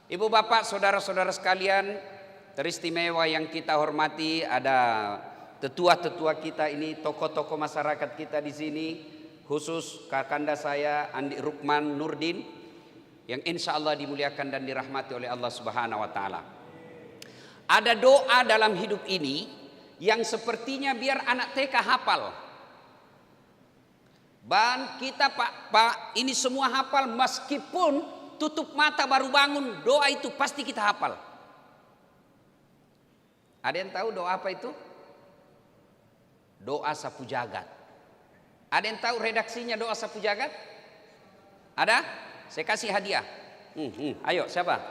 Ibu bapak saudara-saudara sekalian teristimewa yang kita hormati, ada tetua-tetua kita ini, tokoh-tokoh masyarakat kita di sini, khusus kakanda saya Andi Rukman Nurdin yang insya Allah dimuliakan dan dirahmati oleh Allah Subhanahu wa Ta'ala. Ada doa dalam hidup ini yang sepertinya biar anak TK hafal. Dan kita Pak ini semua hafal, meskipun tutup mata baru bangun, doa itu pasti kita hafal. Ada yang tahu doa apa itu? Doa sapu jagat. Ada yang tahu redaksinya doa sapu jagat? Ada? Saya kasih hadiah. Ayo siapa?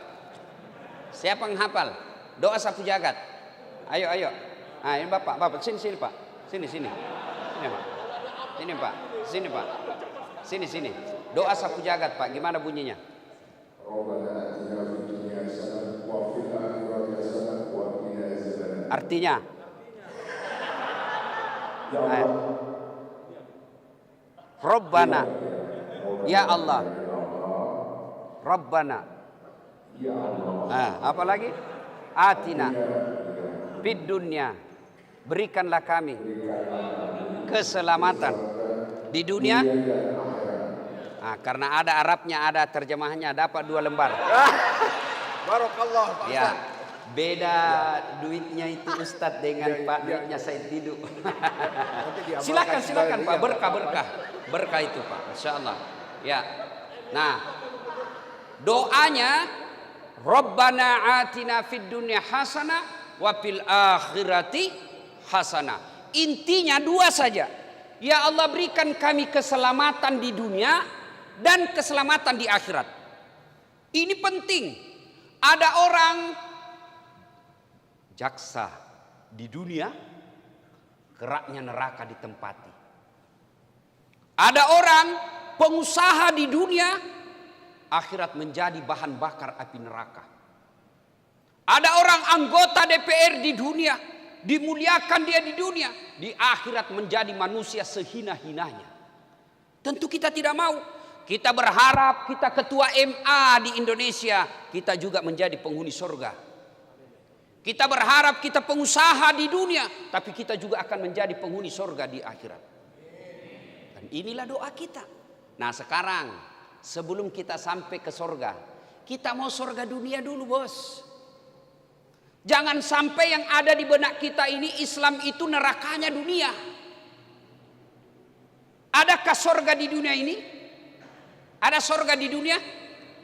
Siapa yang hafal doa sapu jagat? Ayo. Ah, ini bapak sini pak. Sini pak. Sini pak. Sini. Doa sapu jagat pak. Gimana bunyinya? Artinya? Rabbana, ya Allah. Rabbana. Apa lagi? Atina fid dunya, berikanlah kami keselamatan di dunia. Karena ada Arabnya, ada terjemahannya, dapat 2 lembar. Barakallah Pak Ustaz. Ya, beda duitnya itu Ustadz dengan Pak duitnya Said Didu. Silakan Pak, berkah itu Pak, Insya Allah. Ya, nah doanya Rabbana atina fid dunya hasanah wa fil akhirati hasanah. Intinya 2 saja. Ya Allah, berikan kami keselamatan di dunia dan keselamatan di akhirat. Ini penting. Ada orang jaksa di dunia, keraknya neraka ditempati. Ada orang pengusaha di dunia, akhirat menjadi bahan bakar api neraka. Ada orang anggota DPR di dunia, dimuliakan dia di dunia, di akhirat menjadi manusia sehina-hinanya. Tentu kita tidak mau. Kita berharap kita ketua MA di Indonesia, kita juga menjadi penghuni surga. Kita berharap kita pengusaha di dunia, tapi kita juga akan menjadi penghuni surga di akhirat. Dan inilah doa kita. Nah sekarang, sebelum kita sampai ke surga, kita mau surga dunia dulu bos. Jangan sampai yang ada di benak kita ini Islam itu nerakanya dunia. Adakah surga di dunia ini? Ada surga di dunia?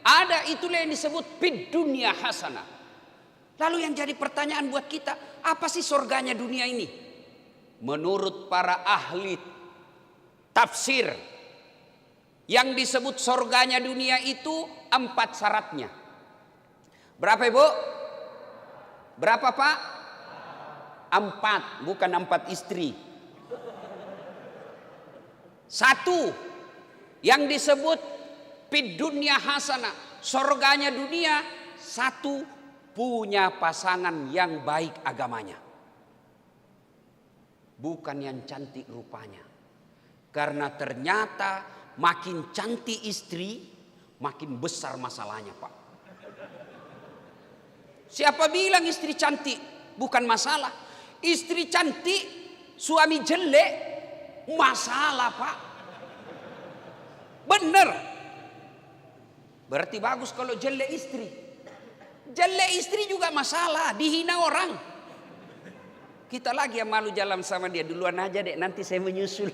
Ada, itulah yang disebut fid dunya hasanah. Lalu yang jadi pertanyaan buat kita, apa sih surganya dunia ini? Menurut para ahli tafsir, yang disebut surganya dunia itu 4 syaratnya. Berapa Ibu? Berapa Pak? 4, bukan 4 istri. 1, yang disebut fid dunya hasanah, surganya dunia. 1, punya pasangan yang baik agamanya, bukan yang cantik rupanya. Karena ternyata makin cantik istri, makin besar masalahnya Pak. Siapa bilang istri cantik bukan masalah? Istri cantik, suami jelek, masalah Pak. Bener. Berarti bagus kalau jelek istri. Jelek istri juga masalah, dihina orang. Kita lagi yang malu jalan sama dia, duluan aja dek, nanti saya menyusul.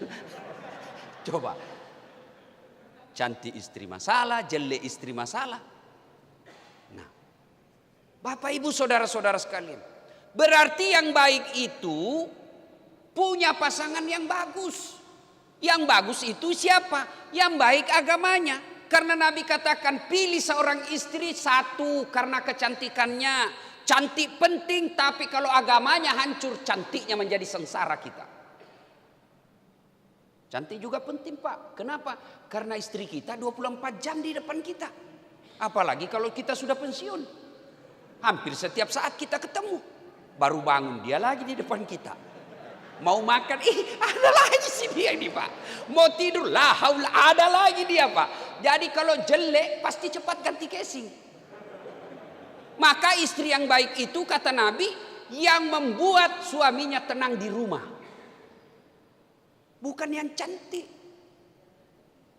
Coba. Cantik istri masalah, jelek istri masalah. Nah, Bapak Ibu saudara-saudara sekalian, berarti yang baik itu punya pasangan yang bagus. Yang bagus itu siapa? Yang baik agamanya. Karena Nabi katakan pilih seorang istri 1 karena kecantikannya. Cantik penting, tapi kalau agamanya hancur, cantiknya menjadi sengsara kita. Cantik juga penting Pak. Kenapa? Karena istri kita 24 jam di depan kita. Apalagi kalau kita sudah pensiun. Hampir setiap saat kita ketemu. Baru bangun dia lagi di depan kita. Mau makan, ada lagi si dia ini Pak. Mau tidur, ada lagi dia Pak. Jadi kalau jelek pasti cepat ganti casing. Maka istri yang baik itu kata Nabi yang membuat suaminya tenang di rumah. Bukan yang cantik.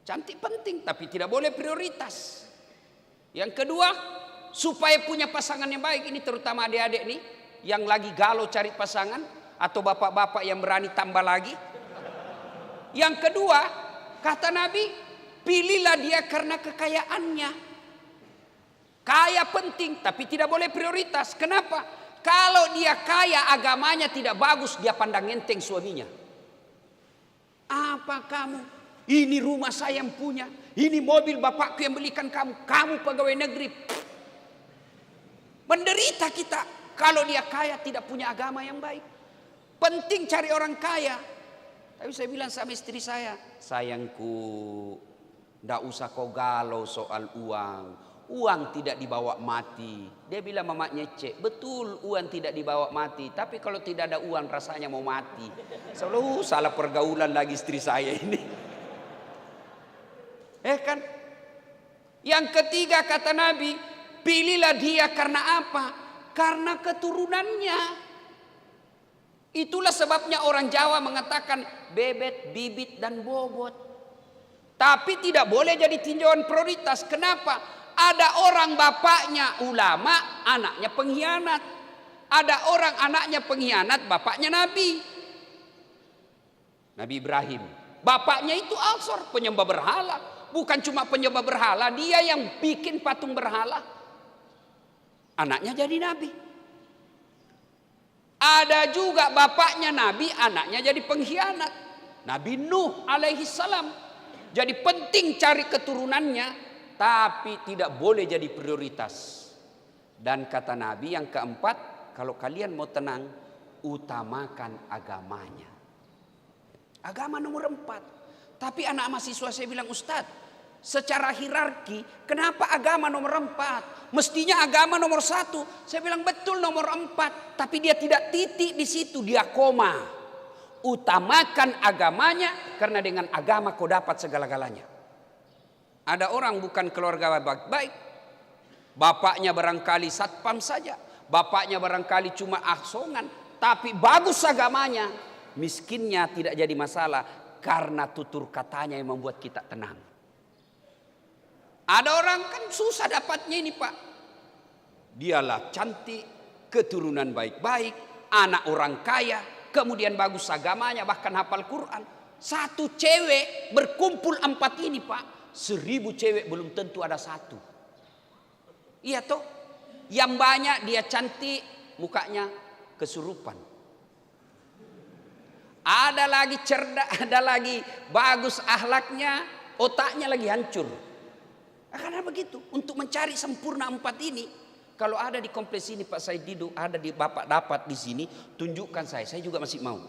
Cantik penting tapi tidak boleh prioritas. Yang kedua, supaya punya pasangan yang baik, ini terutama adik-adik nih yang lagi galau cari pasangan atau bapak-bapak yang berani tambah lagi. Yang kedua, kata Nabi, pilihlah dia karena kekayaannya. Kaya penting tapi tidak boleh prioritas. Kenapa? Kalau dia kaya agamanya tidak bagus, dia pandang enteng suaminya. Apa kamu? Ini rumah saya yang punya. Ini mobil bapakku yang belikan kamu. Kamu pegawai negeri. Menderita kita kalau dia kaya tidak punya agama yang baik. Penting cari orang kaya. Tapi saya bilang sama istri saya, sayangku, ndak usah kau galau soal uang. Uang tidak dibawa mati. Dia bilang mamanya cek, betul uang tidak dibawa mati. Tapi kalau tidak ada uang rasanya mau mati. Selalu salah pergaulan lagi istri saya ini. Kan? Yang ketiga kata Nabi, pilihlah dia karena apa? Karena keturunannya. Itulah sebabnya orang Jawa mengatakan bebet, bibit dan bobot. Tapi tidak boleh jadi tinjauan prioritas. Kenapa? Ada orang bapaknya ulama, anaknya pengkhianat. Ada orang anaknya pengkhianat, bapaknya Nabi. Nabi Ibrahim. Bapaknya itu Azor, penyembah berhala. Bukan cuma penyembah berhala, dia yang bikin patung berhala. Anaknya jadi Nabi. Ada juga bapaknya Nabi, anaknya jadi pengkhianat. Nabi Nuh alaihi salam. Jadi penting cari keturunannya. Tapi tidak boleh jadi prioritas. Dan kata Nabi yang keempat, kalau kalian mau tenang, utamakan agamanya. Agama nomor 4. Tapi anak mahasiswa saya bilang, Ustadz, secara hierarki, kenapa agama nomor 4? Mestinya agama nomor 1. Saya bilang betul nomor 4. Tapi dia tidak titik di situ, dia koma. Utamakan agamanya, karena dengan agama kau dapat segala-galanya. Ada orang bukan keluarga baik-baik. Bapaknya barangkali satpam saja. Bapaknya barangkali cuma asongan. Tapi bagus agamanya. Miskinnya tidak jadi masalah. Karena tutur katanya yang membuat kita tenang. Ada orang kan susah dapatnya ini Pak. Dialah cantik. Keturunan baik-baik. Anak orang kaya. Kemudian bagus agamanya. Bahkan hafal Quran. Satu cewek berkumpul 4 ini Pak. 1000 cewek belum tentu ada 1. Iya toh. Yang banyak dia cantik, mukanya kesurupan. Ada lagi cerdas, ada lagi bagus akhlaknya, otaknya lagi hancur. Karena begitu. Untuk mencari sempurna 4 ini, kalau ada di kompleks ini Pak Said Didu, ada di Bapak dapat di sini, tunjukkan saya juga masih mau.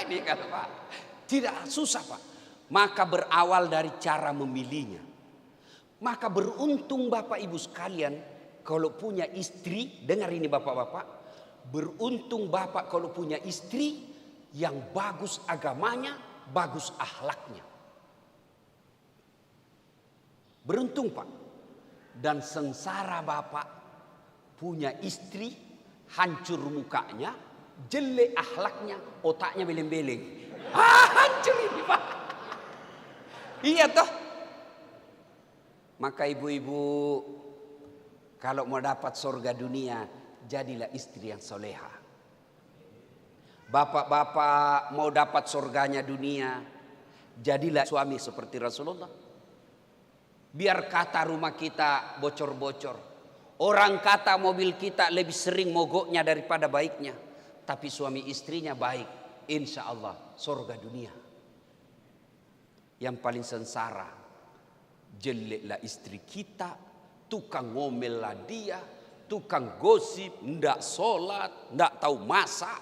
Ini kata Pak. Tidak susah Pak. Maka berawal dari cara memilihnya. Maka beruntung Bapak Ibu sekalian kalau punya istri. Dengar ini Bapak-bapak. Beruntung Bapak kalau punya istri yang bagus agamanya, bagus akhlaknya. Beruntung Pak. Dan sengsara Bapak punya istri hancur mukanya, jelek akhlaknya, otaknya beleng-beleng. Hancur ini Pak. Iya toh. Maka ibu-ibu, kalau mau dapat surga dunia, jadilah istri yang soleha. Bapak-bapak mau dapat surganya dunia, jadilah suami seperti Rasulullah. Biar kata rumah kita bocor-bocor. Orang kata mobil kita lebih sering mogoknya daripada baiknya. Tapi suami istrinya baik. Insya Allah surga dunia. Yang paling sengsara, jeleklah istri kita, tukang ngomel lah dia, tukang gosip, ndak sholat, ndak tahu masak.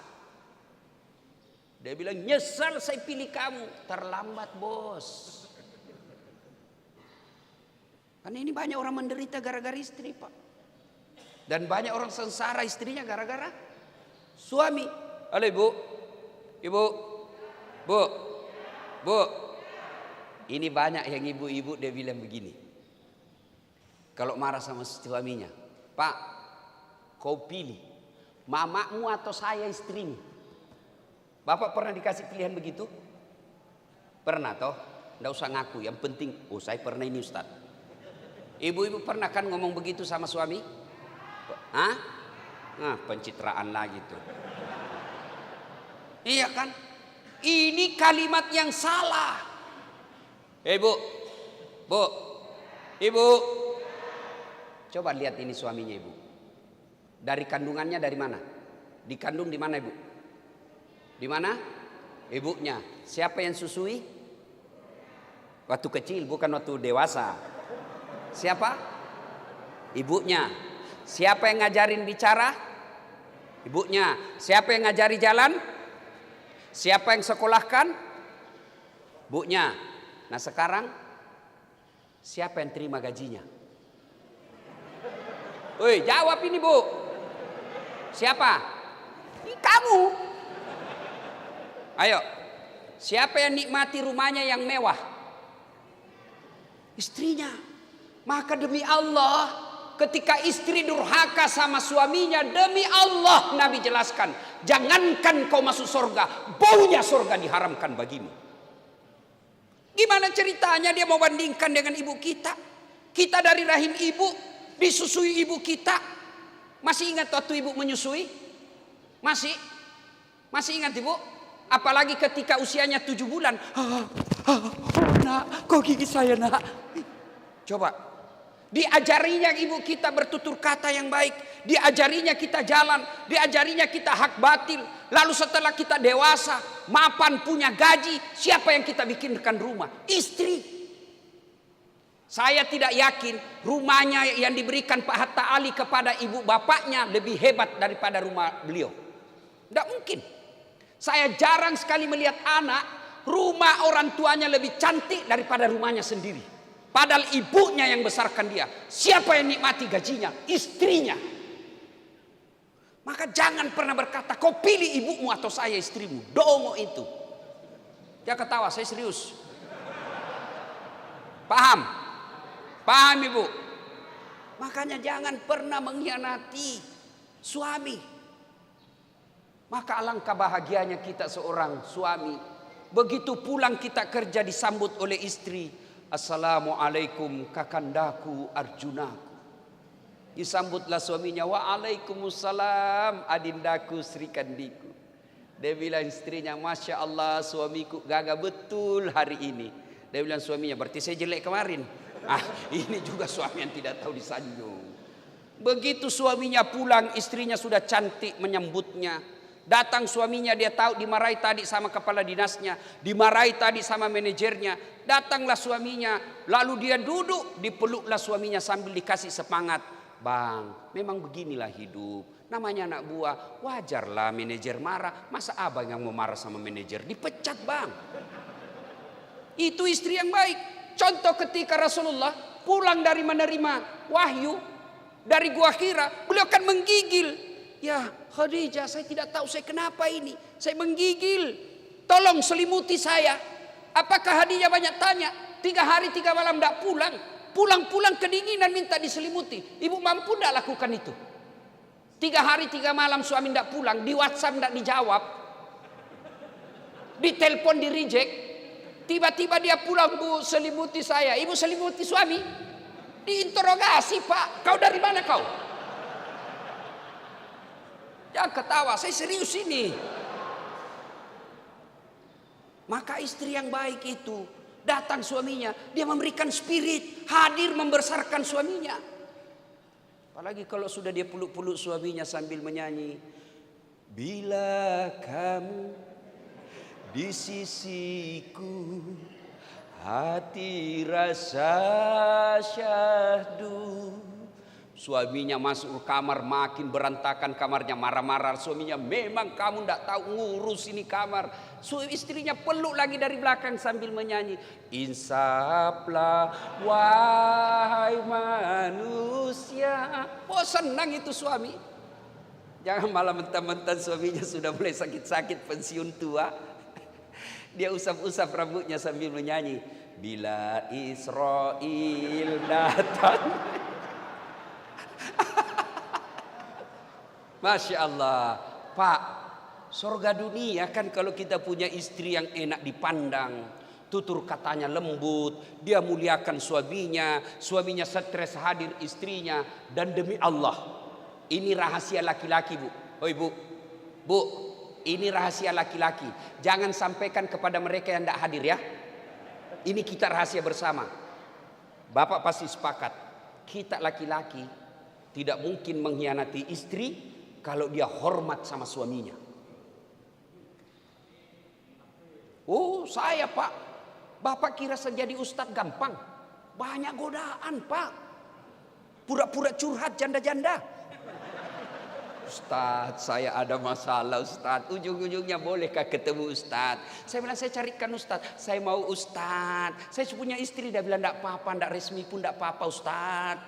Dia bilang nyesal saya pilih kamu. Terlambat bos. Karena ini banyak orang menderita gara-gara istri Pak. Dan banyak orang sengsara istrinya gara-gara suami. Halo ibu. Ibu, bu, ini banyak yang ibu-ibu dia bilang begini. Kalau marah sama suaminya, Pak, kau pilih mamamu atau saya istrimu? Bapak pernah dikasih pilihan begitu? Pernah toh? Nggak usah ngaku, yang penting, oh saya pernah ini Ustaz. Ibu-ibu pernah kan ngomong begitu sama suami? Hah? Nah, pencitraan lagi tuh. Iya kan? Ini kalimat yang salah. Bu, Bu, Ibu, coba lihat ini suaminya Ibu. Dari kandungannya dari mana? Dikandung di mana Ibu? Di mana? Ibunya. Siapa yang susui? Waktu kecil, bukan waktu dewasa. Siapa? Ibunya. Siapa yang ngajarin bicara? Ibunya. Siapa yang ngajari jalan? Siapa yang sekolahkan? Ibunya. Nah sekarang siapa yang terima gajinya? Woi, jawab ini Bu. Siapa? Ini kamu. Ayo. Siapa yang nikmati rumahnya yang mewah? Istrinya. Maka demi Allah, ketika istri durhaka sama suaminya, demi Allah Nabi jelaskan, jangankan kau masuk surga, baunya surga diharamkan bagimu. Gimana ceritanya dia mau bandingkan dengan ibu kita? Kita dari rahim ibu, disusui ibu kita. Masih ingat waktu ibu menyusui? Masih? Masih ingat ibu? Apalagi ketika usianya 7 bulan. Nak, kau gigit saya nak. Coba. Diajarinya ibu kita bertutur kata yang baik. Diajarinya kita jalan. Diajarinya kita hak batil. Lalu setelah kita dewasa, mapan punya gaji, siapa yang kita bikinkan rumah? Istri. Saya tidak yakin rumahnya yang diberikan Pak Hatta Ali kepada ibu bapaknya lebih hebat daripada rumah beliau. Tidak mungkin. Saya jarang sekali melihat anak rumah orang tuanya lebih cantik daripada rumahnya sendiri. Padahal ibunya yang besarkan dia. Siapa yang nikmati gajinya? Istrinya. Maka jangan pernah berkata kau pilih ibumu atau saya istrimu. Dongo itu. Dia ketawa, saya serius. Paham? Paham ibu? Makanya jangan pernah mengkhianati suami. Maka alangkah bahagianya kita seorang suami. Begitu pulang kita kerja disambut oleh istri. Assalamualaikum kakandaku Arjunaku. Disambutlah suaminya. Waalaikumsalam adindaku Sri Kandiku. Dia bilang istrinya, Masya Allah suamiku gagah betul hari ini. Dia bilang suaminya, berarti saya jelek kemarin. Ini juga suami yang tidak tahu disanjung. Begitu suaminya pulang, istrinya sudah cantik menyambutnya. Datang suaminya, dia tahu dimarahi tadi sama kepala dinasnya, dimarahi tadi sama manajernya. Datanglah suaminya, lalu dia duduk, dipeluklah suaminya sambil dikasih semangat. Bang, memang beginilah hidup. Namanya anak buah, wajarlah manajer marah. Masa abang yang mau marah sama manajer? Dipecat bang. Itu istri yang baik. Contoh ketika Rasulullah pulang dari menerima wahyu dari Gua Hira, beliau kan menggigil. Ya Khadijah, saya tidak tahu saya kenapa ini. Saya menggigil. Tolong selimuti saya. Apakah Khadijah banyak tanya? 3 hari 3 malam tidak pulang. Pulang-pulang kedinginan minta diselimuti. Ibu mampu tidak lakukan itu? 3 hari 3 malam suami tidak pulang. Di WhatsApp tidak dijawab. Di telepon di reject. Tiba-tiba dia pulang, Bu selimuti saya. Ibu selimuti suami. Diinterogasi, Pak. Kau dari mana kau? Jangan ketawa, saya serius ini. Maka istri yang baik itu datang suaminya, dia memberikan spirit, hadir membesarkan suaminya. Apalagi kalau sudah dia peluk-peluk suaminya sambil menyanyi, bila kamu di sisiku, hati rasa syahdu. Suaminya masuk ke kamar, makin berantakan kamarnya, marah-marah. Suaminya, memang kamu tidak tahu ngurus ini kamar. Istrinya peluk lagi dari belakang sambil menyanyi, insaflah wahai manusia. Oh senang itu suami. Jangan malah mentah-mentah suaminya sudah mulai sakit-sakit pensiun tua. Dia usap-usap rambutnya sambil menyanyi, bila Israel datang. Masya Allah. Pak, surga dunia kan kalau kita punya istri yang enak dipandang, tutur katanya lembut, dia muliakan suaminya, suaminya stres hadir istrinya. Dan demi Allah, ini rahasia laki-laki, Bu. Oi Bu, Bu, ini rahasia laki-laki. Jangan sampaikan kepada mereka yang tidak hadir ya. Ini kita rahasia bersama. Bapak pasti sepakat, kita laki-laki tidak mungkin mengkhianati istri kalau dia hormat sama suaminya. Oh saya Pak, Bapak kira jadi ustadz gampang? Banyak godaan Pak. Pura-pura curhat janda-janda. Ustadz saya ada masalah Ustadz. Ujung-ujungnya bolehkah ketemu Ustadz? Saya bilang saya carikan Ustadz. Saya mau Ustadz. Saya punya istri. Dia bilang tidak apa-apa. Tidak resmi pun tidak apa-apa Ustadz.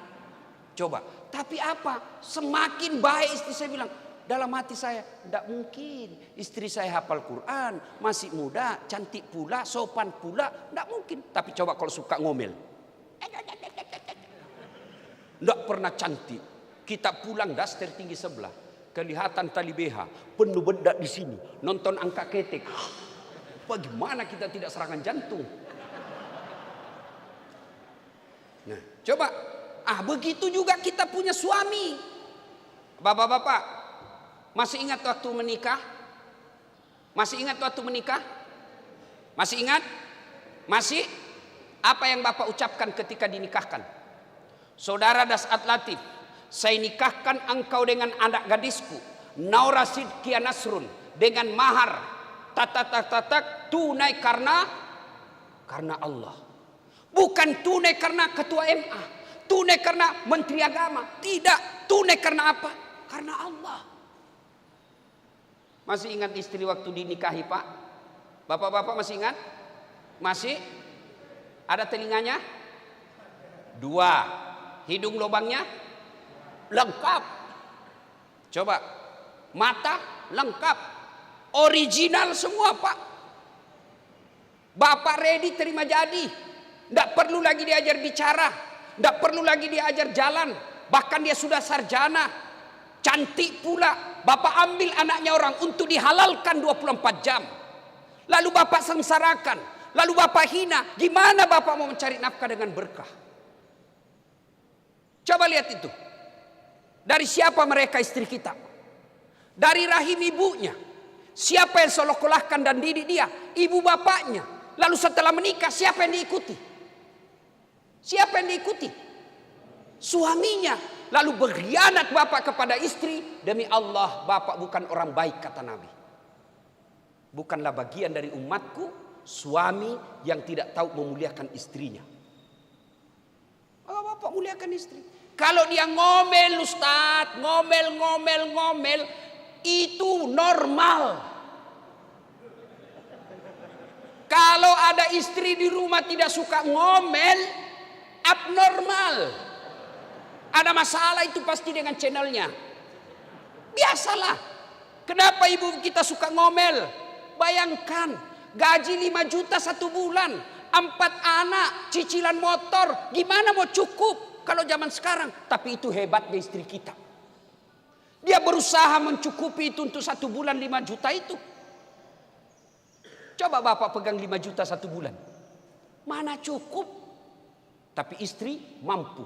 Coba. Tapi apa? Semakin baik istri saya bilang. Dalam hati saya. Tidak mungkin. Istri saya hafal Quran. Masih muda. Cantik pula. Sopan pula. Tidak mungkin. Tapi coba kalau suka ngomel. Tidak pernah cantik. Kita pulang daster tinggi sebelah. Kelihatan tali BH, penuh bedak di sini, nonton angka ketek. Bagaimana kita tidak serangan jantung? Nah, coba, begitu juga kita punya suami. Bapak-bapak, masih ingat waktu menikah? Masih ingat waktu menikah? Masih ingat? Masih? Apa yang Bapak ucapkan ketika dinikahkan? Saudara Dasat Latif, saya nikahkan engkau dengan anak gadisku Naura Sidkia Nasrun dengan mahar tunai karena Allah. Bukan tunai karena ketua MA, tunai karena menteri agama, tidak, tunai karena apa? Karena Allah. Masih ingat istri waktu dinikahi Pak? Bapak-bapak masih ingat? Masih? Ada telinganya? 2. Hidung lubangnya? Lengkap. Coba. Mata lengkap. Original semua Pak. Bapak ready terima jadi. Tidak perlu lagi diajar bicara. Tidak perlu lagi diajar jalan. Bahkan dia sudah sarjana. Cantik pula. Bapak ambil anaknya orang untuk dihalalkan 24 jam. Lalu Bapak sengsarakan. Lalu Bapak hina. Gimana Bapak mau mencari nafkah dengan berkah? Coba lihat itu. Dari siapa mereka istri kita? Dari rahim ibunya. Siapa yang sekolahkan dan didik dia? Ibu bapaknya. Lalu setelah menikah siapa yang diikuti? Siapa yang diikuti? Suaminya. Lalu berkhianat bapak kepada istri. Demi Allah bapak bukan orang baik kata Nabi. Bukanlah bagian dari umatku suami yang tidak tahu memuliakan istrinya. Bapak muliakan istri. Kalau dia ngomel Ustaz, ngomel, itu normal. Kalau ada istri di rumah tidak suka ngomel, abnormal. Ada masalah itu pasti dengan channelnya. Biasalah. Kenapa ibu kita suka ngomel? Bayangkan, gaji 5 juta 1 bulan, 4 anak, cicilan motor, gimana mau cukup? Kalau zaman sekarang, tapi itu hebatnya istri kita. Dia berusaha mencukupi itu untuk 1 bulan 5 juta itu. Coba bapak pegang 5 juta 1 bulan. Mana cukup? Tapi istri mampu.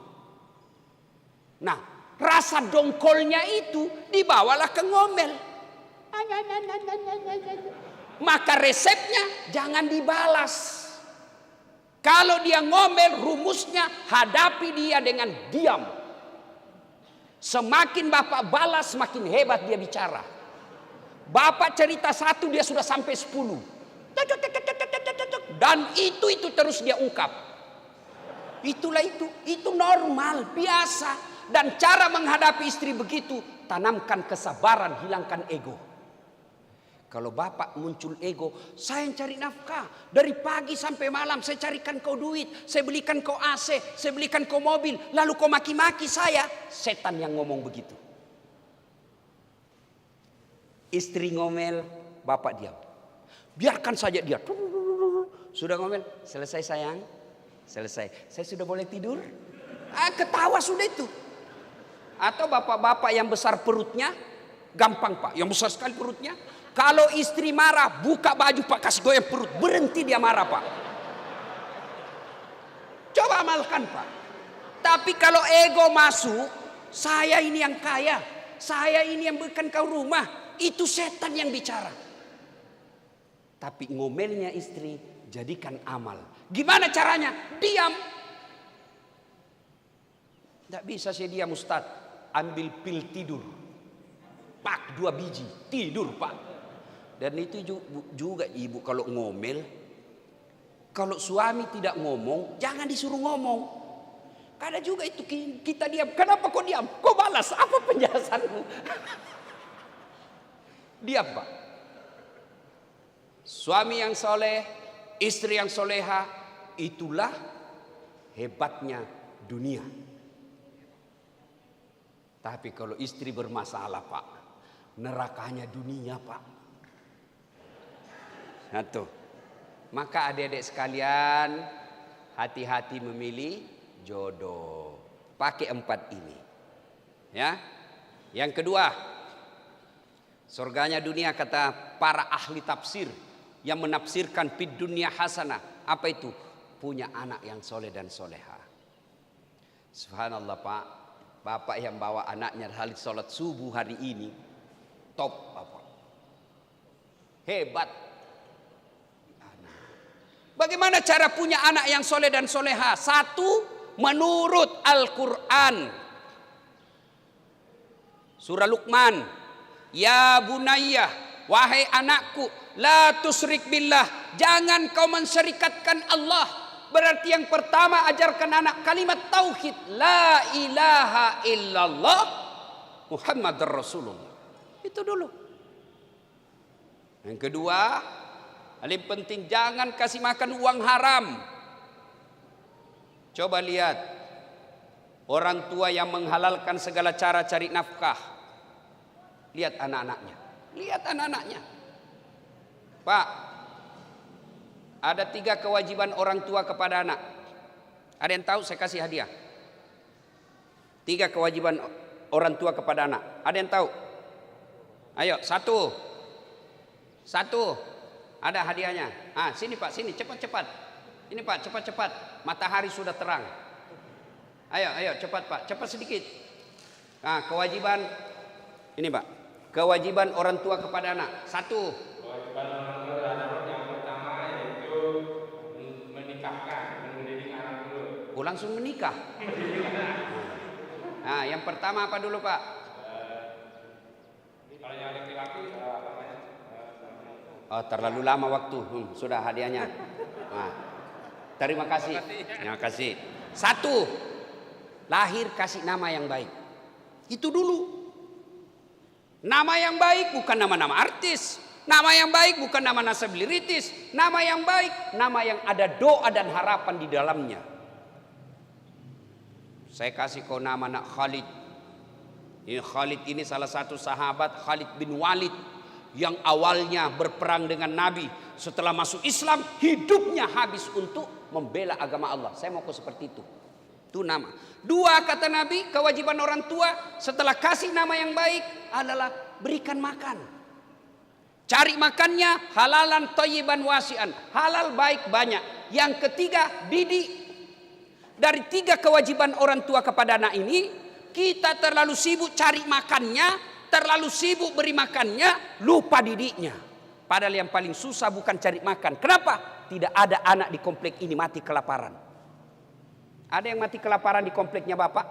Nah, rasa dongkolnya itu dibawalah ke ngomel. Maka resepnya jangan dibalas. Kalau dia ngomel, rumusnya hadapi dia dengan diam. Semakin bapak balas, semakin hebat dia bicara. Bapak cerita 1, dia sudah sampai 10. Dan itu terus dia ungkap. Itulah itu normal, biasa. Dan cara menghadapi istri begitu, tanamkan kesabaran, hilangkan ego. Kalau bapak muncul ego, saya yang cari nafkah. Dari pagi sampai malam saya carikan kau duit. Saya belikan kau AC, saya belikan kau mobil. Lalu kau maki-maki saya. Setan yang ngomong begitu. Istri ngomel, bapak diam. Biarkan saja dia. Sudah ngomel, selesai sayang. Selesai. Saya sudah boleh tidur? Ketawa sudah itu. Atau bapak-bapak yang besar perutnya, Gampang Pak, yang besar sekali perutnya. Kalau istri marah, buka baju Pak, kasih goyang perut, berhenti dia marah Pak. Coba amalkan Pak. Tapi kalau ego masuk, saya ini yang kaya, saya ini yang bukan kau rumah, itu setan yang bicara. Tapi ngomelnya istri, jadikan amal. Gimana caranya? Diam. Tidak bisa saya diam Ustaz. Ambil pil tidur. Pak 2 biji, tidur Pak. Dan itu juga ibu kalau ngomel. Kalau suami tidak ngomong, jangan disuruh ngomong. Kadang juga itu kita diam. Kenapa kau diam? Kau balas. Apa penjelasanmu? Diam Pak. Suami yang soleh, istri yang soleha, itulah hebatnya dunia. Tapi kalau istri bermasalah Pak, nerakanya dunia Pak. Satu. Maka adik-adik sekalian, hati-hati memilih jodoh. Pakai 4 ini. Ya. Yang kedua, surganya dunia kata para ahli tafsir yang menafsirkan fid dunya hasanah. Apa itu? Punya anak yang soleh dan soleha. Subhanallah Pak. Bapak yang bawa anaknya hari sholat subuh hari ini. Top Bapak. Hebat. Bagaimana cara punya anak yang soleh dan soleha? 1, menurut Al-Quran. Surah Luqman. Ya bunayya, wahai anakku, la tusyrik billah. Jangan kau mensyirikatkan Allah. Berarti yang pertama ajarkan anak kalimat tauhid. La ilaha illallah Muhammadar Rasulullah. Itu dulu. Yang kedua, paling penting jangan kasih makan uang haram. Coba lihat orang tua yang menghalalkan segala cara cari nafkah. Lihat anak-anaknya. Lihat anak-anaknya. Pak, ada 3 kewajiban orang tua kepada anak. Ada yang tahu? Saya kasih hadiah. 3 kewajiban orang tua kepada anak. Ada yang tahu? Ayo, 1. Ada hadiahnya. Sini Pak, sini cepat-cepat. Ini Pak, cepat-cepat. Matahari sudah terang. Ayo cepat Pak, cepat sedikit. Kewajiban ini Pak. Kewajiban orang tua kepada anak. 1. Kewajiban orang tua terhadap yang pertama yaitu menikahkan, mendidik anak dulu. Langsung menikah. Yang pertama apa dulu Pak? Kalau yang laki-laki apa namanya? Terlalu lama waktu. Sudah hadiahnya. Terima kasih. Terima kasih. 1. Lahir kasih nama yang baik. Itu dulu. Nama yang baik bukan nama-nama artis. Nama yang baik bukan nama selebritis. Nama yang baik, nama yang ada doa dan harapan di dalamnya. Saya kasih kau nama nak Khalid. Khalid ini salah satu sahabat, Khalid bin Walid, yang awalnya berperang dengan Nabi. Setelah masuk Islam, hidupnya habis untuk membela agama Allah. Saya mau kau seperti itu. Itu nama. 2 kata Nabi, kewajiban orang tua setelah kasih nama yang baik adalah berikan makan. Cari makannya halalan thayyiban wasi'an. Halal baik banyak. Yang ketiga, didik. Dari 3 kewajiban orang tua kepada anak ini, kita terlalu sibuk cari makannya, terlalu sibuk beri makannya, lupa didiknya. Padahal yang paling susah bukan cari makan. Kenapa? Tidak ada anak di komplek ini mati kelaparan. Ada yang mati kelaparan di kompleknya Bapak?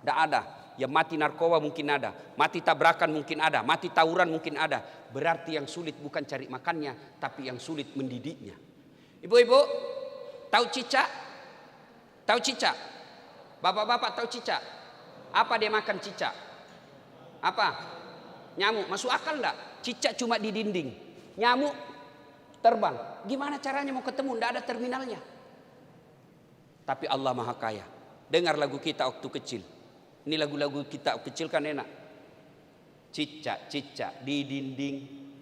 Tidak ada. Yang mati narkoba mungkin ada. Mati tabrakan mungkin ada. Mati tawuran mungkin ada. Berarti yang sulit bukan cari makannya, tapi yang sulit mendidiknya. Ibu-ibu, tahu cicak? Tahu cicak? Bapak-bapak tahu cicak? Apa dia makan cicak? Apa? Nyamuk. Masuk akal enggak? Cicak cuma di dinding. Nyamuk terbang. Gimana caranya mau ketemu? Enggak ada terminalnya. Tapi Allah Maha Kaya. Dengar lagu kita waktu kecil. Ini lagu-lagu kita waktu kecil kan enak. Cicak-cicak di dinding,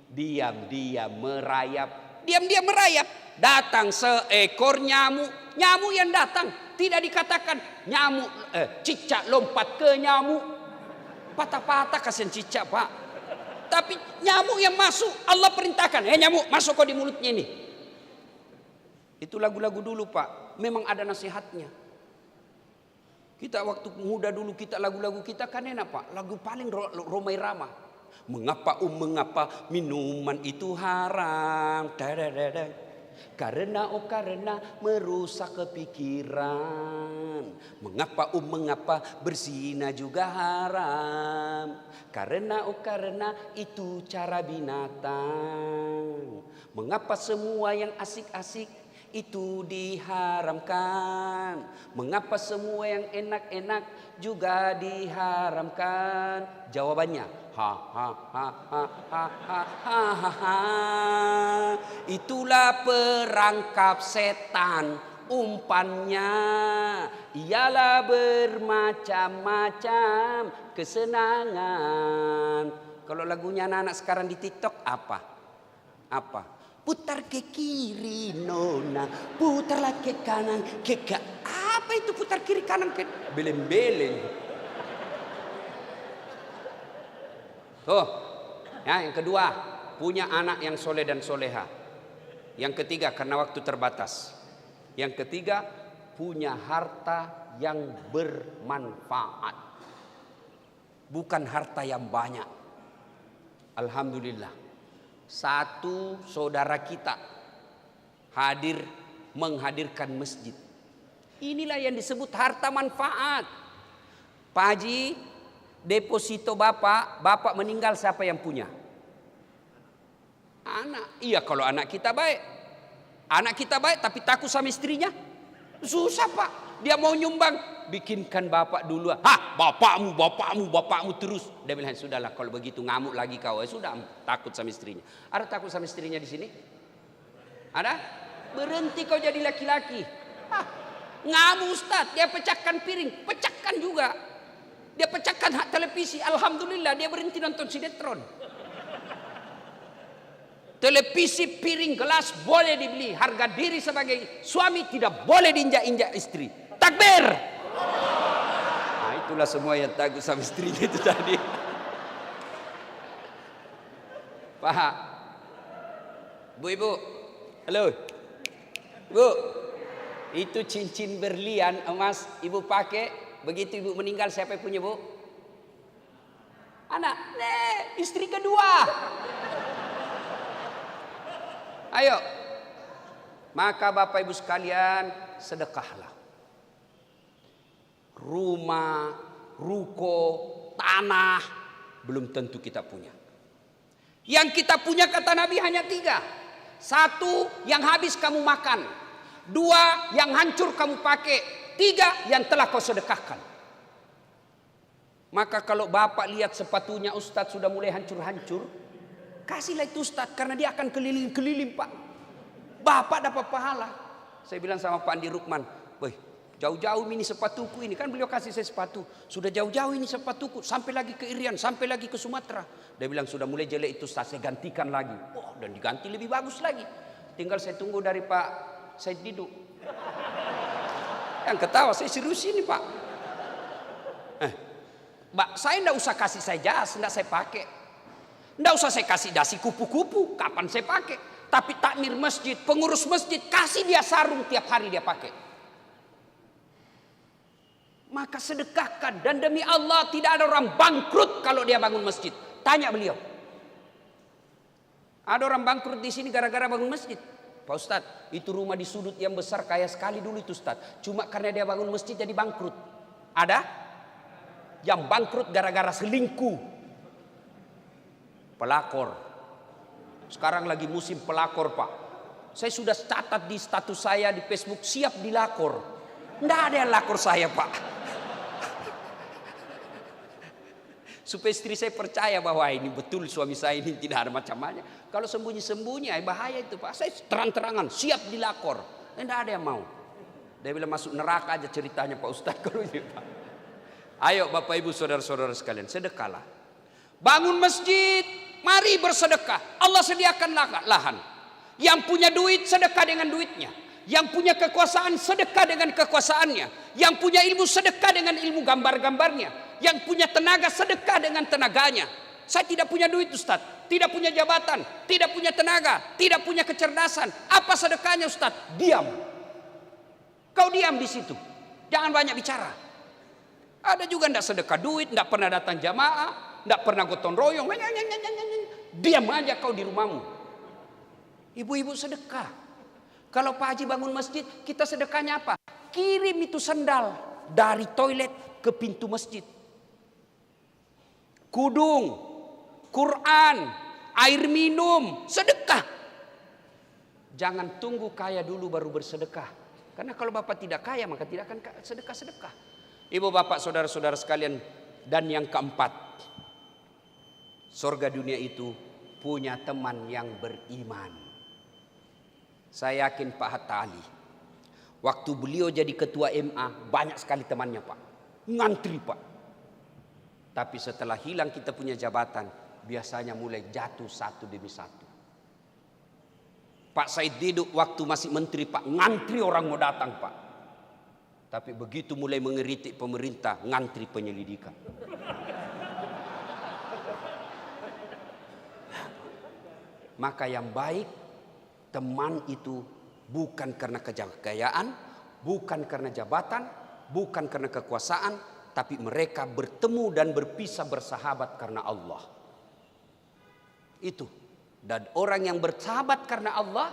diam-diam merayap. Diam-diam merayap. Datang seekor nyamuk. Nyamuk yang datang. Tidak dikatakan nyamuk, cicak lompat ke nyamuk. Patah-patah kasihan cicak Pak. Tapi nyamuk yang masuk, Allah perintahkan, nyamuk masuk kau di mulutnya ini. Itu lagu-lagu dulu Pak, memang ada nasihatnya. Kita waktu muda dulu kita lagu-lagu kita kan enak Pak, lagu paling Romai Rama. Mengapa minuman itu haram? Karena merusak kepikiran. Mengapa berzina juga haram? Karena itu cara binatang. Mengapa semua yang asik-asik itu diharamkan? Mengapa semua yang enak-enak juga diharamkan? Jawabannya itulah perangkap setan, umpannya ialah bermacam-macam kesenangan. Kalau lagunya anak-anak sekarang di TikTok apa? Putar ke kiri nona, putarlah ke kanan, apa itu putar kiri kanan ke beleng-beleng. Yang kedua, punya anak yang soleh dan soleha. Yang ketiga, karena waktu terbatas. Yang ketiga, punya harta yang bermanfaat. Bukan harta yang banyak. Alhamdulillah. Satu saudara kita menghadirkan masjid. Inilah yang disebut harta manfaat. Pak Haji, deposito bapak meninggal siapa yang punya? Anak. Iya kalau anak kita baik. Anak kita baik tapi takut sama istrinya. Susah Pak. Dia mau nyumbang. Bikinkan bapak dulu. Bapakmu terus. Dia bilang sudahlah kalau begitu ngamuk lagi kau. Sudah takut sama istrinya. Ada takut sama istrinya di sini? Ada? Berhenti kau jadi laki-laki. Ngamuk Ustaz. Dia pecahkan piring. Pecahkan juga. Dia pecahkan hak televisi. Alhamdulillah dia berhenti nonton sinetron. Televisi, piring, gelas boleh dibeli. Harga diri sebagai suami tidak boleh diinjak-injak istri. Takbir. Nah itulah semua yang takut sama istrinya itu tadi. Pak. Bu-ibu. Halo. Bu. Itu cincin berlian emas ibu pakai. Begitu ibu meninggal siapa yang punya Bu? Anak. Istri kedua. Ayo. Maka Bapak Ibu sekalian sedekahlah. Rumah, ruko, tanah belum tentu kita punya. Yang kita punya kata Nabi hanya 3. 1 yang habis kamu makan. 2 yang hancur kamu pakai. 3 yang telah kau sedekahkan. Maka kalau bapak lihat sepatunya Ustadz sudah mulai hancur-hancur, kasihlah itu Ustadz karena dia akan keliling-keliling Pak. Bapak dapat pahala. Saya bilang sama Pak Andi Rukman, "Woi, jauh-jauh ini sepatuku ini." Kan beliau kasih saya sepatu. Sudah jauh-jauh ini sepatuku, sampai lagi ke Irian, sampai lagi ke Sumatera. Dia bilang sudah mulai jelek itu Ustadz, saya gantikan lagi. Dan diganti lebih bagus lagi. Tinggal saya tunggu dari Pak Said Didu. Yang ketawa saya serius ini Pak. Mbak, saya enggak usah kasih saya jas, enggak saya pakai. Enggak usah saya kasih dasi kupu-kupu, kapan saya pakai. Tapi takmir masjid, pengurus masjid, kasih dia sarung tiap hari dia pakai. Maka sedekahkan, dan demi Allah tidak ada orang bangkrut kalau dia bangun masjid. Tanya beliau. Ada orang bangkrut di sini gara-gara bangun masjid. Pak Ustadz, itu rumah di sudut yang besar kaya sekali dulu itu Ustadz. Cuma karena dia bangun masjid jadi bangkrut. Ada? Yang bangkrut gara-gara selingkuh. Pelakor. Sekarang lagi musim pelakor Pak. Saya sudah catat di status saya di Facebook, siap dilakor. Nggak ada yang lakor saya Pak. Supaya istri saya percaya bahwa ini betul suami saya ini tidak ada macam-macam. Kalau sembunyi-sembunyi bahaya itu Pak. Saya terang-terangan siap dilakor. Tidak ada yang mau. Dia bilang masuk neraka aja ceritanya Pak Ustadz kalau ini Pak. Ayo Bapak Ibu saudara-saudara sekalian, sedekahlah. Bangun masjid, mari bersedekah. Allah sediakan lahan. Yang punya duit sedekah dengan duitnya. Yang punya kekuasaan sedekah dengan kekuasaannya. Yang punya ilmu sedekah dengan ilmu gambar-gambarnya. Yang punya tenaga sedekah dengan tenaganya. Saya tidak punya duit Ustaz, tidak punya jabatan, tidak punya tenaga, tidak punya kecerdasan. Apa sedekahnya Ustaz? Diam. Kau diam di situ. Jangan banyak bicara. Ada juga tidak sedekah duit, tidak pernah datang jamaah, tidak pernah gotong royong. Diam aja kau di rumahmu. Ibu-ibu sedekah. Kalau Pak Haji bangun masjid, kita sedekahnya apa? Kirim itu sendal dari toilet ke pintu masjid. Kudung, Quran, air minum, sedekah. Jangan tunggu kaya dulu baru bersedekah. Karena kalau Bapak tidak kaya maka tidak akan sedekah-sedekah. Ibu bapak saudara-saudara sekalian, dan yang keempat, surga dunia itu punya teman yang beriman. Saya yakin Pak Hatta Ali, waktu beliau jadi ketua MA banyak sekali temannya Pak, ngantri Pak. Tapi setelah hilang kita punya jabatan, biasanya mulai jatuh satu demi satu. Pak Said Didu waktu masih menteri Pak, ngantri orang mau datang Pak. Tapi begitu mulai mengeritik pemerintah, ngantri penyelidikan. Maka yang baik, teman itu bukan karena kejayaan, bukan karena jabatan, bukan karena kekuasaan, tapi mereka bertemu dan berpisah bersahabat karena Allah. Itu. Dan orang yang bersahabat karena Allah,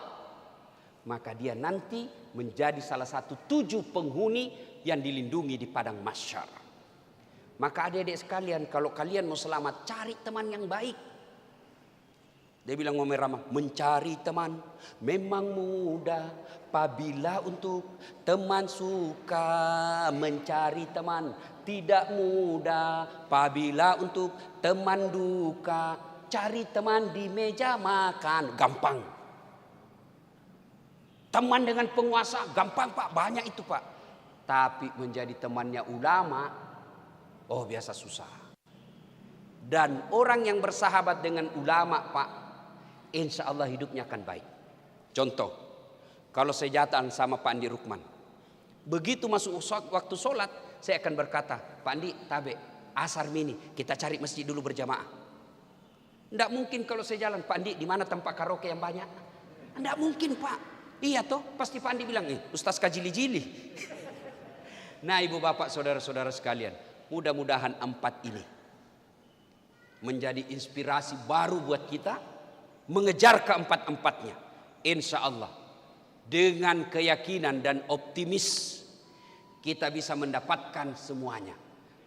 maka dia nanti menjadi salah satu 7 penghuni yang dilindungi di padang mahsyar. Maka adik-adik sekalian, kalau kalian mau selamat, cari teman yang baik. Dia bilang Umar Ramah, mencari teman memang mudah apabila untuk teman suka. Mencari teman tidak mudah apabila untuk teman duka. Cari teman di meja makan, gampang. Teman dengan penguasa, gampang Pak, banyak itu Pak. Tapi menjadi temannya ulama, oh biasa susah. Dan orang yang bersahabat dengan ulama Pak, insya Allah hidupnya akan baik. Contoh, kalau saya jalan sama Pak Andi Rukman, begitu masuk waktu sholat, saya akan berkata, Pak Andi, tabe, asar mini, kita cari masjid dulu berjamaah. Tidak mungkin kalau saya jalan, Pak Andi, di mana tempat karaoke yang banyak? Tidak mungkin Pak. Iya toh, pasti Pak Andi bilang, Ustaz kajili-jili. Nah ibu bapak saudara-saudara sekalian, mudah-mudahan 4 ini menjadi inspirasi baru buat kita mengejar keempat-empatnya. Insya Allah dengan keyakinan dan optimis kita bisa mendapatkan semuanya.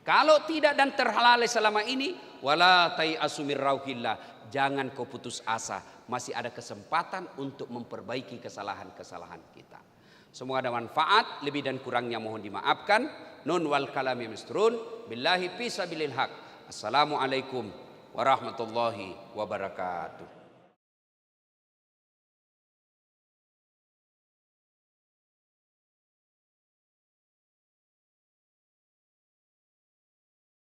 Kalau tidak dan terhalalai selama ini, wala tai'asu mir rauhillah, jangan kau putus asa, masih ada kesempatan untuk memperbaiki kesalahan-kesalahan kita. Semoga ada manfaat, lebih dan kurangnya mohon dimaafkan. Nun wal kalami misrun, billahi fi sabilil haq. Assalamualaikum warahmatullahi wabarakatuh.